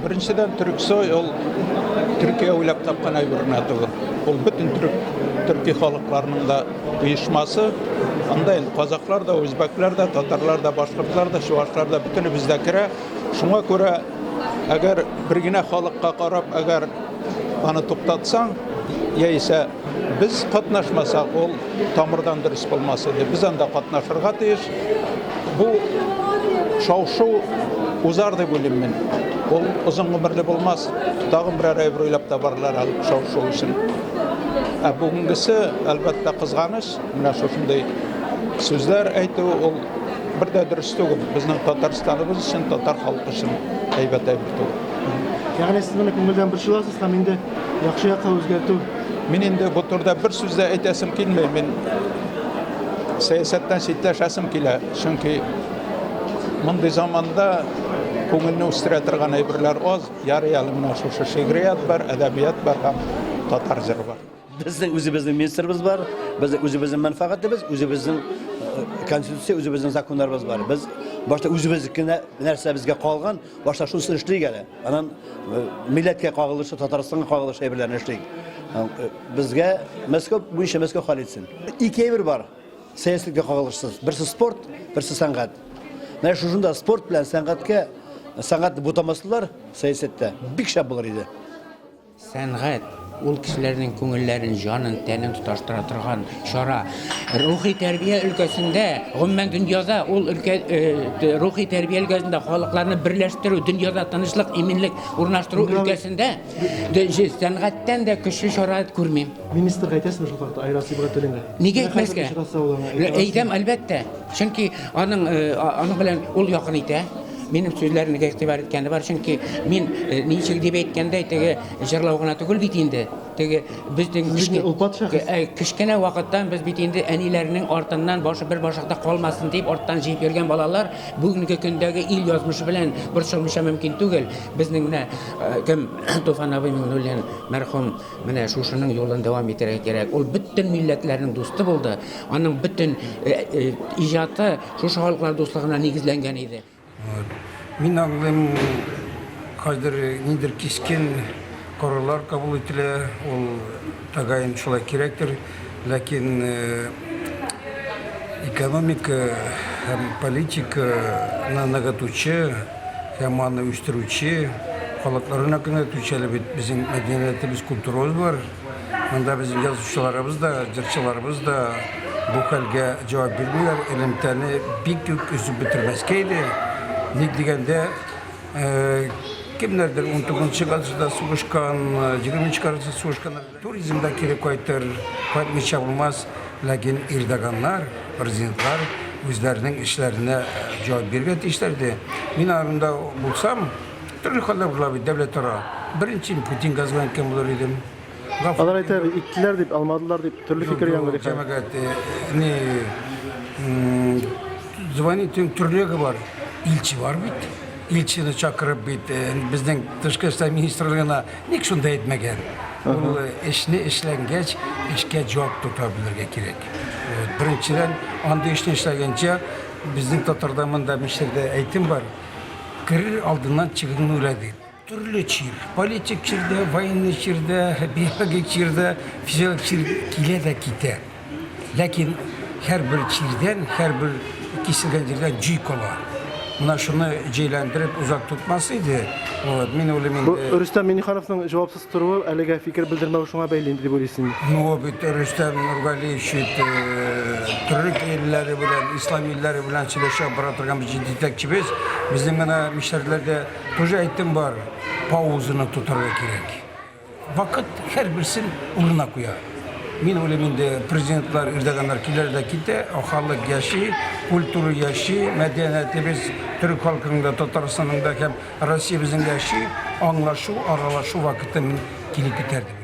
Birinchiden Türksoy ol Türkiye uylap tapkan aybırına tuğul. Ol bütün Türkiye halklarının da uyuşması. Anda endi Kazaklar da, Özbekler de, Tatarlar da, Başkırtlar da, Şuvaşlar da bütünü bizdekire. Şuna göre eğer birgine halkka karab eğer bana toptatsan ya ise biz katnaşmasak ol tamırdan dürüst olmasıydı. Biz anda katnaşırga teyir. Bu şavşu uzardı bölümün. Ol uzun ömürlü olmaz. Dağın bir araya bir oylap da barlar alıp şavşu için. Bugünkisi elbette kızganış. Mine şunday sözler aytı ol bir de dürüst değil. Bizning Tatarstanımız için, Tatar halkı için heybet değil. Yani siz bana konudan bir şey alsınız, tam indi yaxşı yakka özgertü. Men endi bu turda bir sözde aytasim kelmay. Men siyosatdan chetlashasim kela. Chunki bunday zamonda ko'ngilni o'stira turgan aybirlar oz. Yarı mana shu she'riyat bor, adabiyot bor, ham tatar jiri bor. Bizning o'zimizning ministerimiz bor, bizning o'zimizning manfaatimiz, o'zimizning konstitutsiya, o'zimizning zakonlarimiz bor. Biz boshqa o'zimizning narsa bizga qolgan, boshqa shuni ishlaylik hali. Anan millatga qo'g'ilishi, Tataristonga qo'g'ilishi ayblarni ishlaylik. Bizga Moskva bu ishni Moskva hal etsin. Ikki ayb bor. Siyosatga qo'g'ilishsiz. Birisi sport, birisi san'at. Mana shunda sport bilan san'atni butamaslar siyosatda big shab bo'lar edi. San'at ul kishilarning ko'ngillarini, jonin, tanini tutashtirib turgan chora. Ruhiy tarbiya ülkesinde, umuman dunyoda ul ruhiy tarbiya ülkesinde xalqlarni birlashtiruv, dunyoda tinchlik, eminlik o'rnashtiruv ülkesinde san'atdan da kuchli chora ko'rmayman. Ministr aytasizmi shu haqda ayrasi bir to'langan? Nega aytmasga? Aytam albatta. Chunki onun bilan ul yaqin edi. Benim sözlerimni e'tibor etganda bor, chunki men nechik deb aytganda tege jirlovgina tugul bitindi. Tege bizning kichkina vaqtdan biz bitindi anilarining ortidan boshi bir boshaqda qolmasin deb ortdan jiyib yurgan bolalar bugungi kundagi il yozmishi bilan bir shilmisha mumkin tugul. Bizning mana kim To'fanoviy Ming'ulyan marhum mana shuning yo'lini davom ettirish kerak. U butun millatlarning do'sti bo'ldi. Uning butun ijodi shu xalqlar do'stligina negizlangan edi. Min ağlım kaydır nidir kiskin kararlar kabul etile ol tagayın şolay gerektir. Lakin ekonomik hem politik nagatuvchi hem ana uyushtiruvchi holatlarni nagatuvchi elbet bizim medeniyetimiz kültürümüz var. Bunda bizim yazuvchilarimiz da, jırchilarimiz da bu halga cevap vermiyor. Elimtani bir kök üzüp bitirmeskeydi. Ник дегенде kimlerdir 19-cı asırda soğuşkan, 20-ci asırda soğuşkan turizmde gerek koydur, koymuş olmaz. Lakin Erdoğanlar, prezidentler özlerinin işlerine cevap vermedi işlerdi. Ben arında bulsam, türlü halde bulabilir devletlere. Birinci Putin gazlanırken bulur idim. Alar aytar, iktiler deyip, almadılar deyip, türlü fikir yanları. Cemaat, zvanitün türlüğü var. İlçi var bit. İlçini çakırıp bit. Bizden Dışişleri İşler Ministerliğine nik şunda etmegen. Bu işini işlengeç, işe cevap tutabilirge gerek. Birinciden anda işini işlengence bizden Tatardamında Mişler'de eğitim var. Kırır aldığından çıkını öyle değil. Türlü çir, politik çirde, vayenli çirde, biyologik çirde, fizyolojik çirde kile de kite. Lakin her bir çirden, her bir kişilerden cüy kola. Buna şunu ceylendirip uzak tutmasıydı. Men o'ylayman. Bu Rüstem Minixanovning javobsiz turuvi aliga fikr bildirmau shunga bog'liq deb o'ylaysiz? No, bu Rüstem Nurgaliyev Türk elleri bilan, İslam elleri bilan chilasha baraturgan ciddi tekçibiz. Bizning mana mishlarlarda to'ja aytdim bor, pauzani tutarga kerak. Vaqt har birsin o'rniga qo'yadi. Men o'ylayman prezidentlar Erdo'g'anlar kelarda kete, xalq yaşı, kültürü yaşı, medeniyetimiz Türk halkında, Tataristan'da hem Rusya bizim yaşı, anlaşu, aralaşu vakitin kelip biterdi.